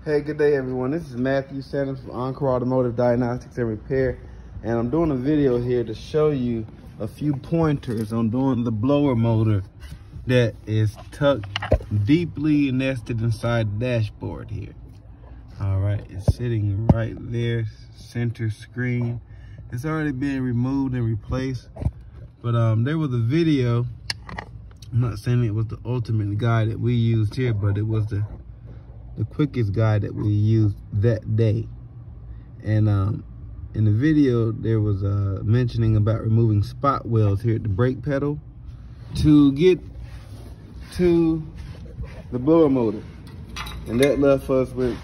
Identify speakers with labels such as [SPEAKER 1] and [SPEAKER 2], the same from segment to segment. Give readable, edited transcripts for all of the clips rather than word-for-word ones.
[SPEAKER 1] Hey, good day everyone. This is Matthew Sanders from Encore Automotive Diagnostics and Repair, and I'm doing a video here to show you a few pointers on doing the blower motor that is tucked deeply nested inside the dashboard here. All right, it's sitting right there, center screen. It's already been removed and replaced, but there was a video. I'm not saying it was the ultimate guide that we used here, but it was the quickest guide that we used that day. And in the video there was mentioning about removing spot welds here at the brake pedal to get to the blower motor, and that left us with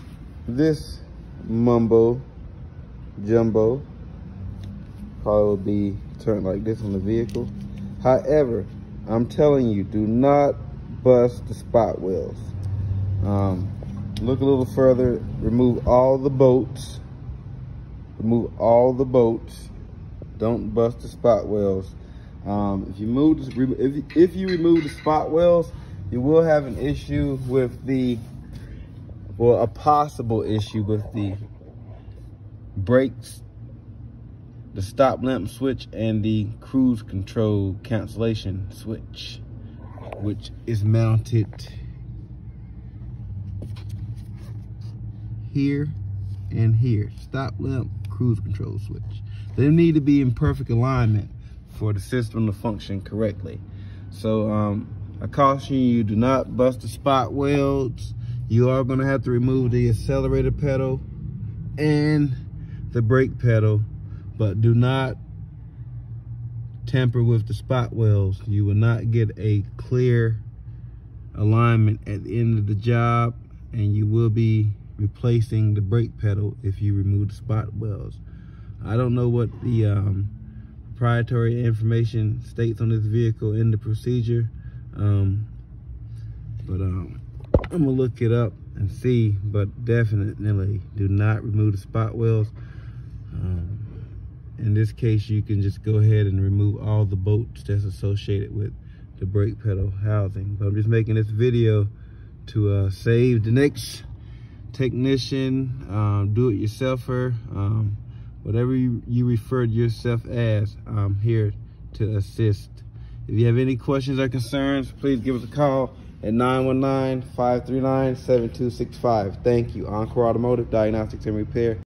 [SPEAKER 1] this mumbo jumbo. Probably would be turned like this on the vehicle. However, I'm telling you, do not bust the spot welds. Look a little further, remove all the bolts. Remove all the bolts. Don't bust the spot welds. If you remove the spot welds, you will have an issue with a possible issue with the brakes, the stop lamp switch, and the cruise control cancellation switch, which is mounted here and here. Stop lamp, cruise control switch. They need to be in perfect alignment for the system to function correctly. So I caution you, do not bust the spot welds. You are going to have to remove the accelerator pedal and the brake pedal, but do not tamper with the spot welds. You will not get a clear alignment at the end of the job, and you will be replacing the brake pedal if you remove the spot welds. I don't know what the proprietary information states on this vehicle in the procedure, but I'm gonna look it up and see, but definitely do not remove the spot welds. In this case, you can just go ahead and remove all the bolts that's associated with the brake pedal housing. But I'm just making this video to save the next technician, do-it-yourselfer, whatever you refer to yourself as. I'm here to assist. If you have any questions or concerns, please give us a call at 919-539-7265. Thank you. Encore Automotive Diagnostics and Repair.